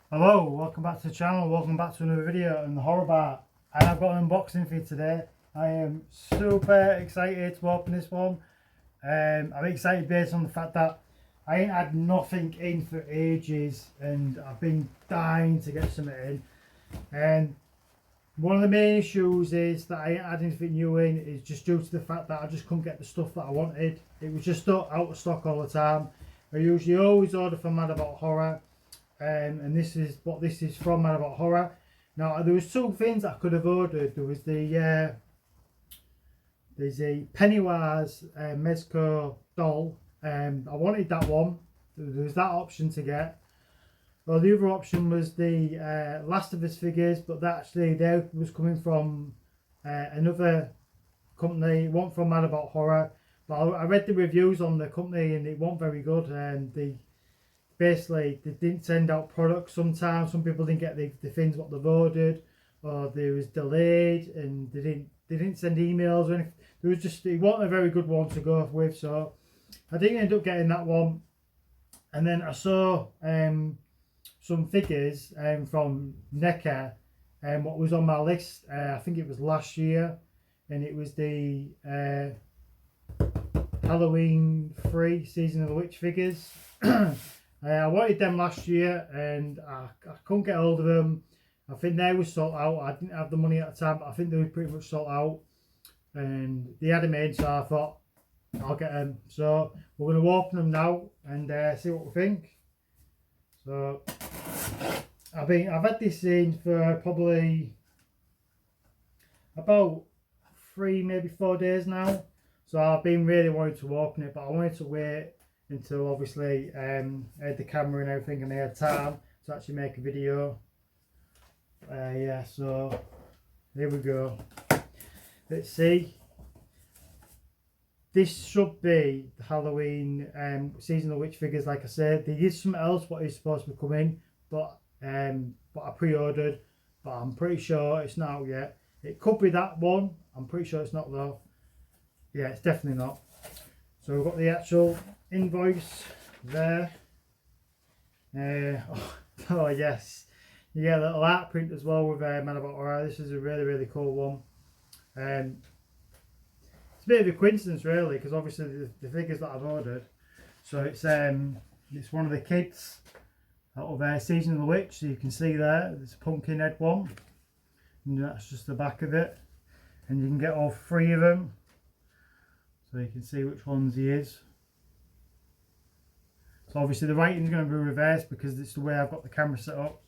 Hello, welcome back to the channel, welcome back to another video on the horror bar, and I've got an unboxing for you today. I am super excited to open this one. I'm excited based on the fact that I ain't had nothing in for ages and I've been dying to get something in. And one of the main issues is that I ain't had anything new in is just due to the fact that I just couldn't get the stuff that I wanted. It was just out of stock all the time. I usually always order from Mad About Horror. And this is what this is from Mad About Horror. Now there was two things I could have ordered. There was there's a Pennywise Mezco doll. I wanted that one. There was that option to get. Well, the other option was the Last of Us figures, but that actually there was coming from another company. It wasn't from Mad About Horror, but I read the reviews on the company and it wasn't very good. And basically they didn't send out products sometimes. Some people didn't get the things what they've ordered, or they was delayed and they didn't send emails or anything. There was just, it wasn't a very good one to go with, so I didn't end up getting that one. And then I saw some figures from NECA, what was on my list. I think it was last year, and it was the Halloween 3 Season of the Witch figures. I wanted them last year and I couldn't get hold of them. I think they were sold out. I didn't have the money at the time, but I think they were pretty much sold out. And they had them in, so I thought I'll get them. So we're going to open them now and see what we think. So I've had this in for probably about 3, maybe 4 days now. So I've been really wanting to open it, but I wanted to wait until obviously I had the camera and everything and I had time to actually make a video. Yeah, so here we go. Let's see. This should be the Halloween Season of Witch figures. Like I said, there is something else what is supposed to be coming, but I pre-ordered, but I'm pretty sure it's not out yet. It could be that one. I'm pretty sure it's not though. Yeah, it's definitely not. So we've got the actual invoice there. Oh yes, you get a little art print as well with Mad About Horror. This is a really cool one. It's a bit of a coincidence really, because obviously the figures that I've ordered. So it's one of the kids out of Season of the Witch. So you can see there, there's a pumpkin head one, and that's just the back of it. And you can get all 3 of them, so you can see which ones he is. So obviously the writing's going to be reversed because it's the way I've got the camera set up.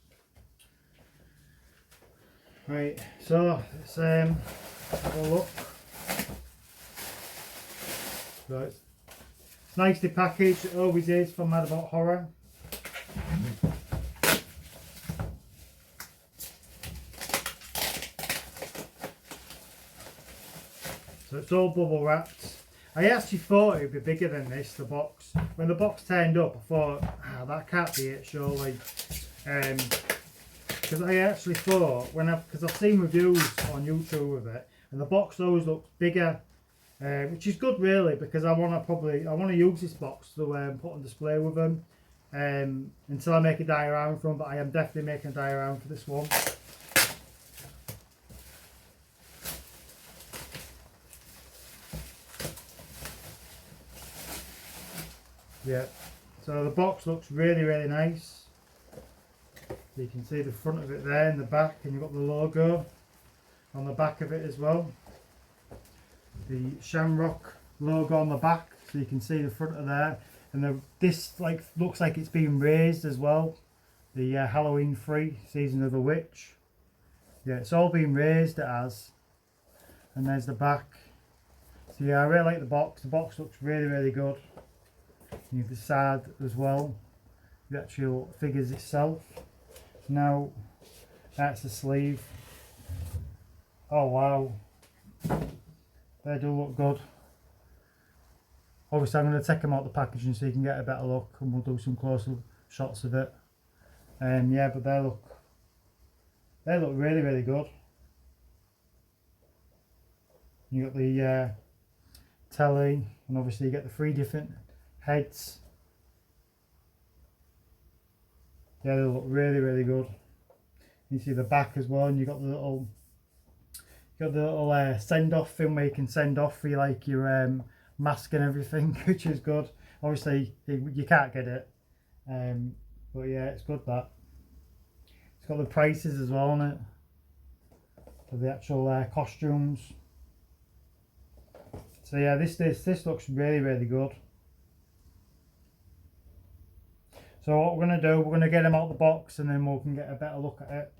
Right, so let's have a look. So it's nicely packaged, it always is from Mad About Horror. So it's all bubble wrapped. I actually thought it would be bigger than this, the box. When the box turned up, I thought, that can't be it, surely. Because I actually thought, because I've seen reviews on YouTube of it, and the box always looks bigger, which is good really, because I want to use this box to put on display with them, until I make a diorama for them. But I am definitely making a diorama for this one. Yeah, so the box looks really nice. So you can see the front of it there and the back, and you've got the logo on the back of it as well. The Shamrock logo on the back, so you can see the front of there. And this looks like it's being raised as well. The Halloween 3 Season of the Witch. Yeah, it's all been raised, it has. And there's the back. So yeah, I really like the box. The box looks really good. You have the side as well, the actual figures itself. Now that's the sleeve. Oh wow, they do look good. Obviously I'm going to take them out the packaging so you can get a better look, and we'll do some closer shots of it. Yeah, but they look really good. You got the telly, and obviously you get the 3 different heads. Yeah, they look really, really good. You see the back as well, and you got the little send off thing where you can send off for your, like your mask and everything, which is good. Obviously, you can't get it, but yeah, it's good that. It's got the prices as well on it for the actual costumes. So yeah, this looks really, really good. So what we're going to do, we're going to get them out of the box and then we can get a better look at it.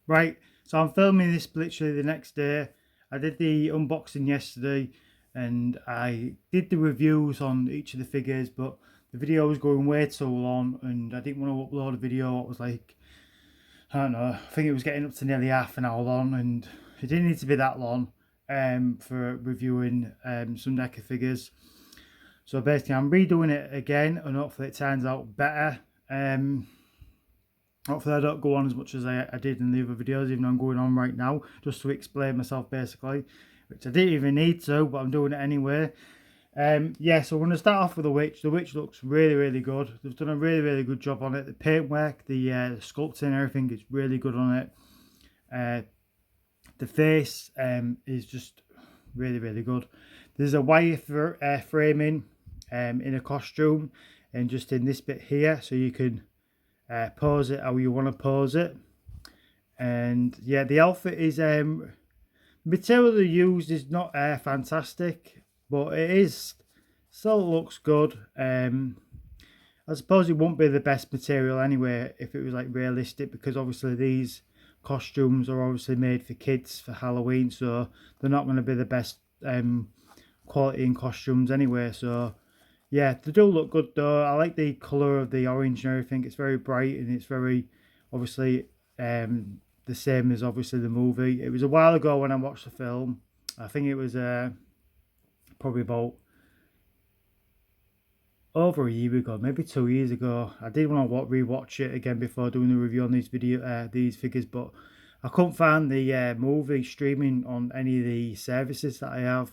Right, so I'm filming this literally the next day. I did the unboxing yesterday and I did the reviews on each of the figures, but the video was going way too long and I didn't want to upload a video. It was like, I don't know, I think it was getting up to nearly half an hour long, and it didn't need to be that long for reviewing some NECA figures. So basically I'm redoing it again and hopefully it turns out better. Hopefully I don't go on as much as I did in the other videos, even though I'm going on right now, just to explain myself basically, which I didn't even need to, but I'm doing it anyway. Yeah, so we're going to start off with the witch. The witch looks really, really good. They've done a really, really good job on it. The paintwork, the sculpting, everything is really good on it. The face is just really, really good. There's a wire framing in a costume and just in this bit here, so you can pose it how you want to pose it. And yeah, the outfit is material they used is not fantastic, but it is still looks good. I suppose it won't be the best material anyway if it was like realistic, because obviously these costumes are obviously made for kids for Halloween, so they're not going to be the best quality in costumes anyway. So yeah, they do look good though. I like the colour of the orange and everything. It's very bright and it's very obviously the same as obviously the movie. It was a while ago when I watched the film. I think it was probably about over a year ago, maybe 2 years ago. I did want to rewatch it again before doing the review on these figures, but I couldn't find the movie streaming on any of the services that I have.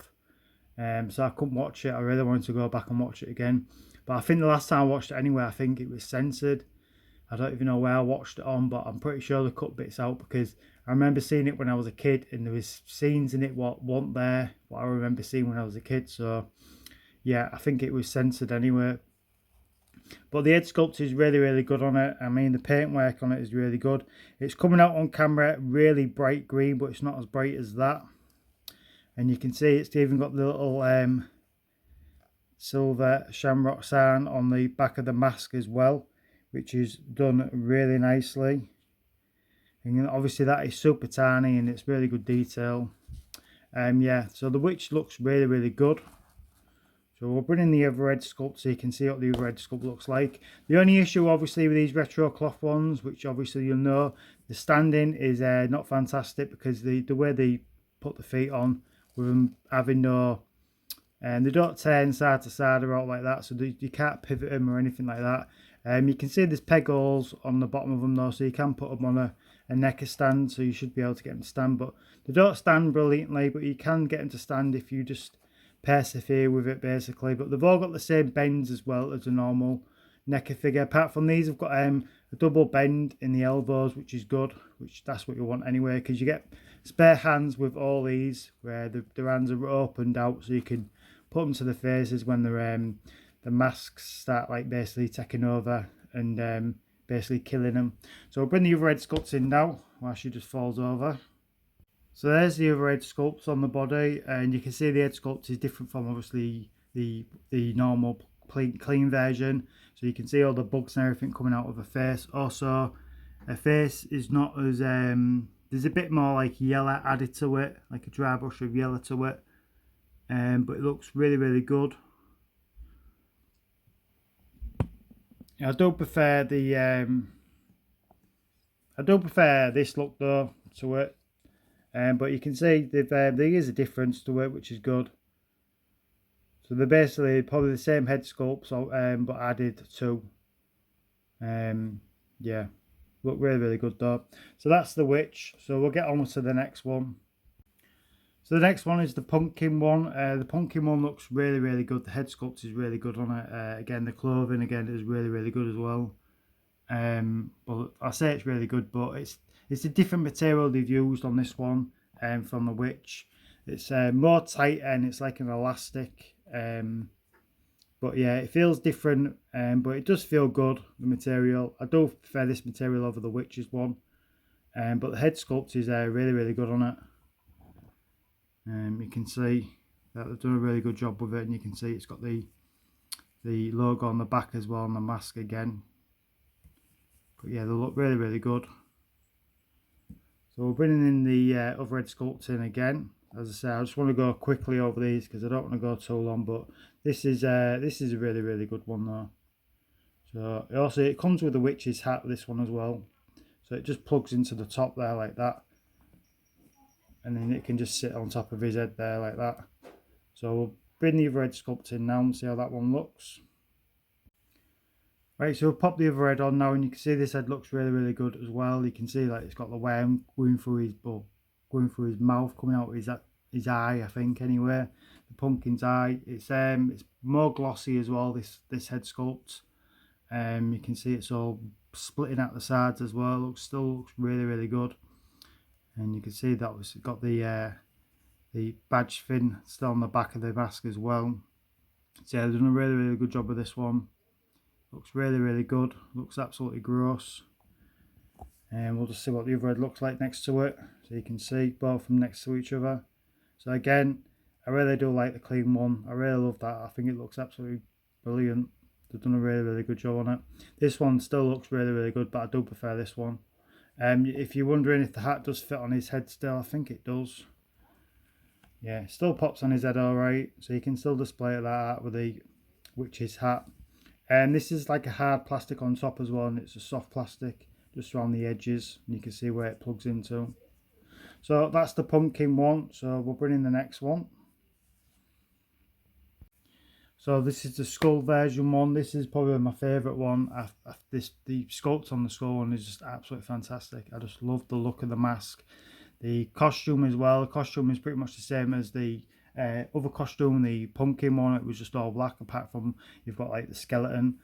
So I couldn't watch it. I really wanted to go back and watch it again, but I think the last time I watched it anyway, I think it was censored. I don't even know where I watched it on, but I'm pretty sure they cut bits out, because I remember seeing it when I was a kid and there was scenes in it what weren't there, what I remember seeing when I was a kid. So yeah, I think it was censored anyway. But the head sculpt is really, really good on it. I mean, the paintwork on it is really good. It's coming out on camera really bright green, but it's not as bright as that. And you can see it's even got the little silver shamrock sign on the back of the mask as well, which is done really nicely. And obviously that is super tiny and it's really good detail. Yeah, so the witch looks really, really good. So we'll bring in the overhead sculpt so you can see what the overhead sculpt looks like. The only issue obviously with these retro cloth ones, which obviously you'll know, the standing is not fantastic, because the way they put the feet on, with them having no, and they don't turn side to side or out like that, so you can't pivot them or anything like that. You can see there's peg holes on the bottom of them though, so you can put them on a NECA stand, so you should be able to get them to stand. But they don't stand brilliantly, but you can get them to stand if you just persevere with it basically. But they've all got the same bends as well as a normal NECA figure, apart from these have got a double bend in the elbows, which is good, which that's what you want anyway, because you get spare hands with all these where the hands are opened out, so you can put them to the faces when they're the masks start like basically taking over and basically killing them. So we'll bring the overhead sculpts in now while she just falls over. So there's the overhead sculpts on the body, and you can see the head sculpt is different from obviously the normal clean version. So you can see all the bugs and everything coming out of her face. Also, her face is not as there's a bit more like yellow added to it, like a dry brush of yellow to it, but it looks really, really good. I do prefer the this look though to it, but you can see there is a difference to it, which is good. So they're basically probably the same head sculpt, so but added to. Yeah, look really, really good though. So that's the witch. So we'll get on to the next one. So the next one is the pumpkin one. The pumpkin one looks really, really good. The head sculpt is really good on it. Again, the clothing again is really, really good as well. But I say it's really good, but it's a different material they've used on this one from the witch. It's more tight and it's like an elastic. But yeah, it feels different, but it does feel good, the material. I do prefer this material over the witch's one. But the head sculpt is really, really good on it. You can see that they've done a really good job with it, and you can see it's got the logo on the back as well, and the mask again. But yeah, they look really, really good. So we're bringing in the other head sculpts in again. As I say, I just want to go quickly over these because I don't want to go too long. But this is a really, really good one though. So it comes with a witch's hat, this one as well. So it just plugs into the top there like that, and then it can just sit on top of his head there like that. So we'll bring the other head sculpt in now and see how that one looks. Right, so we'll pop the other head on now, and you can see this head looks really, really good as well. You can see like it's got the worm going through his mouth, coming out of his eye, I think. Anyway, the pumpkin's eye. It's more glossy as well. This head sculpt. You can see it's all splitting out the sides as well. Still looks really, really good. And you can see that was got the badge fin still on the back of the mask as well. So yeah, they've done a really, really good job with this one. Looks really, really good. Looks absolutely gross. And we'll just see what the other head looks like next to it. So you can see both of them next to each other. So again, I really do like the clean one. I really love that. I think it looks absolutely brilliant. They've done a really, really good job on it. This one still looks really, really good, but I do prefer this one. If you're wondering if the hat does fit on his head still, I think it does. Yeah, it still pops on his head alright. So you can still display it like that with the witch's hat. And this is like a hard plastic on top as well, and it's a soft plastic just around the edges, and you can see where it plugs into. So that's the pumpkin one. So we'll bring in the next one. So this is the skull version one. This is probably my favourite one. The sculpt on the skull one is just absolutely fantastic. I just love the look of the mask. The costume as well. The costume is pretty much the same as the other costume, the pumpkin one. It was just all black, apart from you've got like the skeleton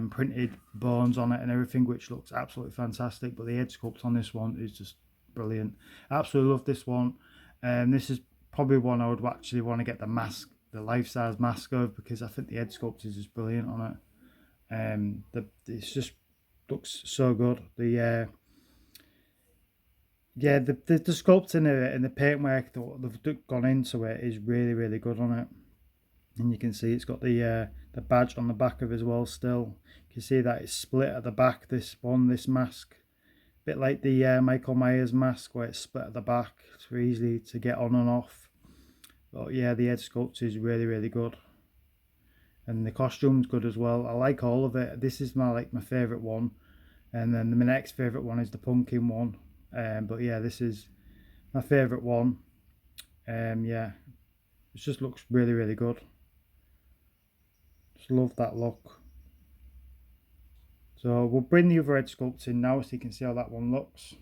printed bones on it and everything, which looks absolutely fantastic. But the head sculpt on this one is just brilliant. Absolutely love this one. This is probably one I would actually want to get the mask, the life-size mask of, because I think the head sculpt is just brilliant on it. It's just looks so good. The sculpt and the paintwork that they've gone into it is really, really good on it. And you can see it's got the badge on the back of it as well still. You can see that it's split at the back, this mask. A bit like the Michael Myers mask, where it's split at the back. It's very easy to get on and off. But yeah, the head sculpt is really, really good. And the costume's good as well. I like all of it. This is my favourite one. And then my next favourite one is the pumpkin one. But yeah, this is my favourite one. Yeah, it just looks really, really good. Just love that look. So we'll bring the other head sculpt in now so you can see how that one looks.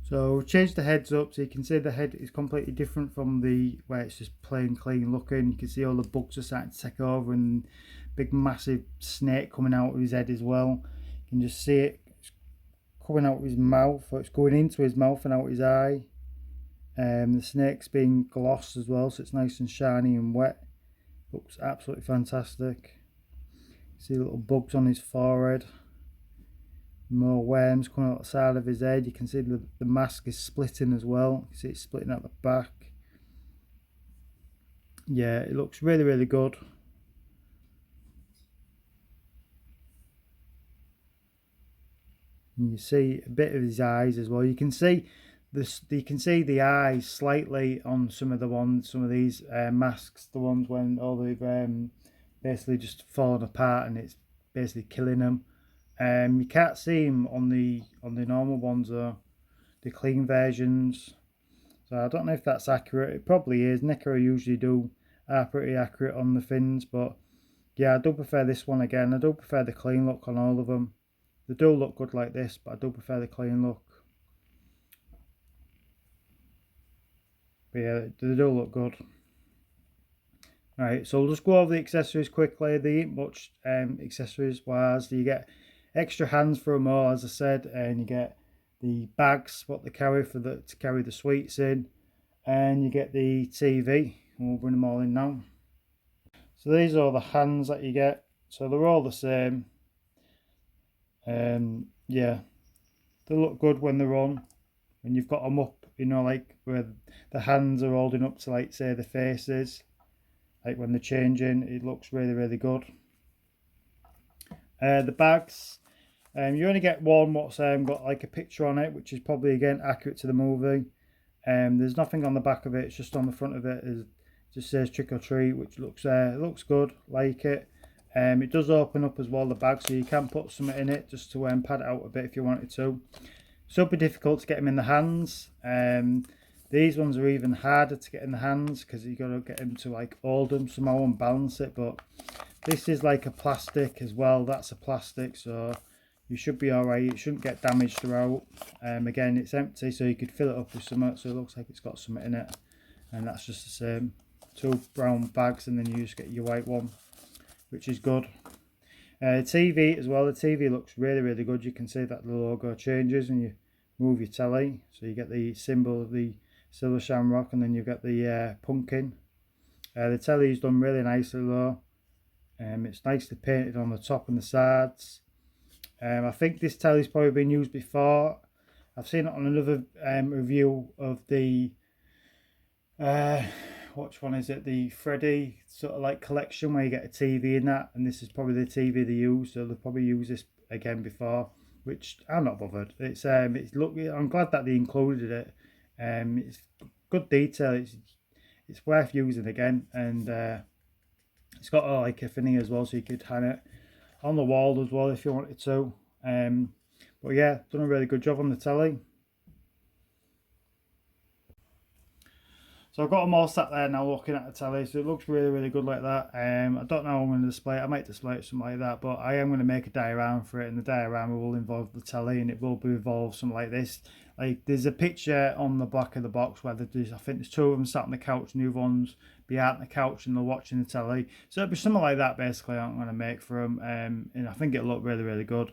So we'll change the heads up so you can see the head is completely different from the where it's just plain clean looking. You can see all the bugs are starting to take over, and big massive snake coming out of his head as well. You can just see it coming out of his mouth, or it's going into his mouth and out his eye. The snake's being glossed as well, so it's nice and shiny and wet. Looks absolutely fantastic. See little bugs on his forehead. More worms coming out the side of his head. You can see the mask is splitting as well. You see it's splitting out the back. Yeah, it looks really, really good. And you see a bit of his eyes as well. You can see this. You can see the eyes slightly on some of these masks. The ones when all they've basically just fallen apart and it's basically killing them. You can't see him on the normal ones though, the clean versions. So I don't know if that's accurate. It probably is. neca usually are pretty accurate on the fins, but yeah, I do prefer this one again. I do prefer the clean look on all of them. They do look good like this, but I do prefer the clean look. But yeah, they do look good. Right, so we'll just go over the accessories quickly. They ain't much accessories wise. You get extra hands for them all, as I said, and you get the bags what they carry to carry the sweets in, and you get the TV. And we'll bring them all in now. So these are all the hands that you get. So they're all the same. Yeah, they look good when they're on. When you've got them up, you know, like where the hands are holding up to, like, say, the faces. Like when they're changing, it looks really, really good. The bags, you only get one what's got like a picture on it, which is probably again accurate to the movie. There's nothing on the back of it; it's just on the front of it. It just says trick or treat, which looks good, like it. It does open up as well, the bag, so you can put something in it just to pad it out a bit if you wanted to. Super difficult to get them in the hands. These ones are even harder to get in the hands because you got to get them to like hold them somehow and balance it. But this is like a plastic as well. That's a plastic, so you should be all right. It shouldn't get damaged throughout. Again, it's empty, so you could fill it up with something, so it looks like it's got something in it. And that's just the same. 2 brown bags, and then you just get your white one, which is good. TV as well. The TV looks really, really good. You can see that the logo changes and you move your telly, so you get the symbol of the silver shamrock, and then you get the pumpkin. The telly's done really nicely though. It's nicely painted on the top and the sides. I think this telly's probably been used before. I've seen it on another review of the which one is it? The Freddy sort of like collection where you get a TV in that, and this is probably the TV they use, so they'll probably use this again before, which I'm not bothered. It's look, I'm glad that they included it. It's good detail. It's worth using again, and it's got like a thingy as well, so you could hang it on the wall as well if you wanted to. But yeah, done a really good job on the telly. So I've got them all sat there now looking at the telly, so it looks really, really good like that. I don't know how I'm going to display it. I might display it something like that, but I am going to make a diorama for it, and the diorama will involve the telly, and it will involve something like this. Like there's a picture on the back of the box where there's, I think there's 2 of them sat on the couch, and the other one's behind the couch and they're watching the telly. So it'll be something like that basically I'm going to make for them, and I think it'll look really, really good.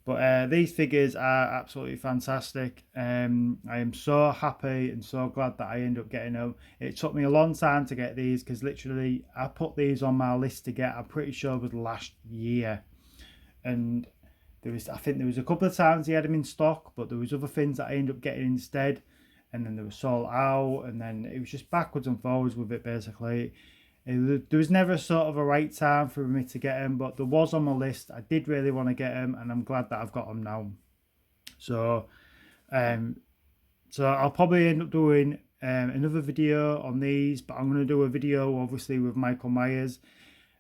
But these figures are absolutely fantastic. I am so happy and so glad that I ended up getting them. It took me a long time to get these because literally I put these on my list to get, I'm pretty sure it was last year. And I think there was a couple of times he had them in stock, but there was other things that I ended up getting instead. And then they were sold out, and then it was just backwards and forwards with it basically. There was never sort of a right time for me to get them, but there was on my list. I did really want to get them, and I'm glad that I've got them now. So, I'll probably end up doing another video on these, but I'm going to do a video obviously with Michael Myers.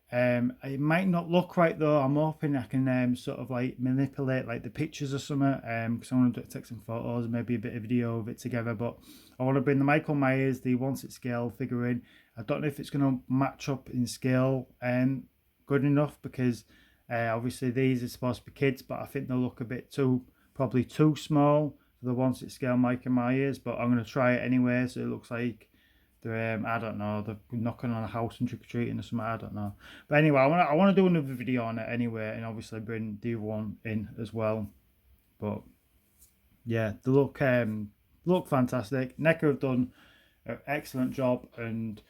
It might not look right though. I'm hoping I can sort of like manipulate like the pictures or something, because I want to take some photos and maybe a bit of video of it together. But I want to bring the Michael Myers, the 1/6 scale figure in. I don't know if it's going to match up in scale good enough, because obviously these are supposed to be kids, but I think they'll look a bit probably too small for the 1/6 scale Michael Myers. But I'm going to try it anyway, so it looks like they're I don't know, they're knocking on a house and trick-or-treating or something, I don't know. But anyway, I want to do another video on it anyway, and obviously bring the other one in as well. But yeah, they look fantastic. NECA have done an excellent job, and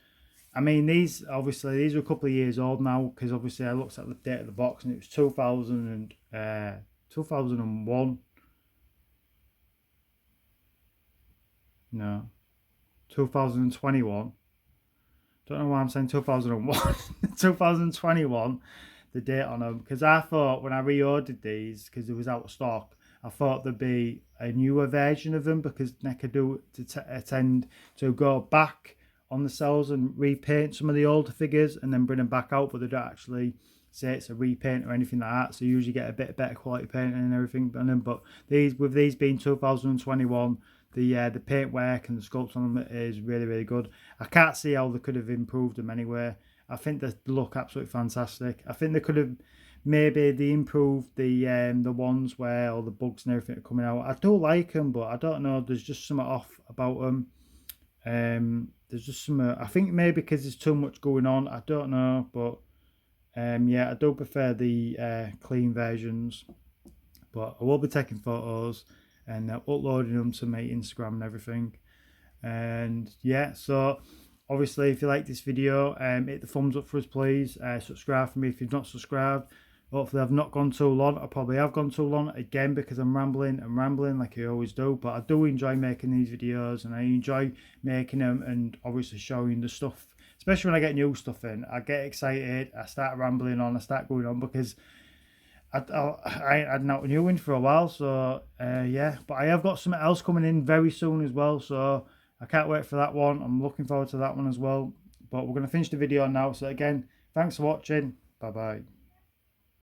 I mean these are a couple of years old now, because obviously I looked at the date of the box and it was 2001. No, 2021. Don't know why I'm saying 2001. 2021, the date on them, because I thought when I reordered these, because it was out of stock, I thought there'd be a newer version of them, because NECA do tend to go back on the cells and repaint some of the older figures and then bring them back out, but they don't actually say it's a repaint or anything like that. So you usually get a bit better quality painting and everything on them. But with these being 2021, the paint work and the sculpts on them is really, really good. I can't see how they could have improved them anywhere. I think they look absolutely fantastic. I think they could have maybe improved the ones where all the bugs and everything are coming out. I do like them, but I don't know. There's just something off about them. There's just some, I think maybe because there's too much going on, I don't know, but yeah, I do prefer the clean versions. But I will be taking photos and uploading them to my Instagram and everything. And yeah, so obviously if you like this video, hit the thumbs up for us please. Subscribe for me if you've not subscribed. Hopefully I've not gone too long. I probably have gone too long again because I'm rambling and rambling like I always do. But I do enjoy making these videos, and I enjoy making them and obviously showing the stuff. Especially when I get new stuff in, I get excited, I start rambling on, I start going on because I ain't had nothing new in for a while. So yeah, but I have got something else coming in very soon as well. So I can't wait for that one. I'm looking forward to that one as well. But we're going to finish the video now. So again, thanks for watching. Bye bye.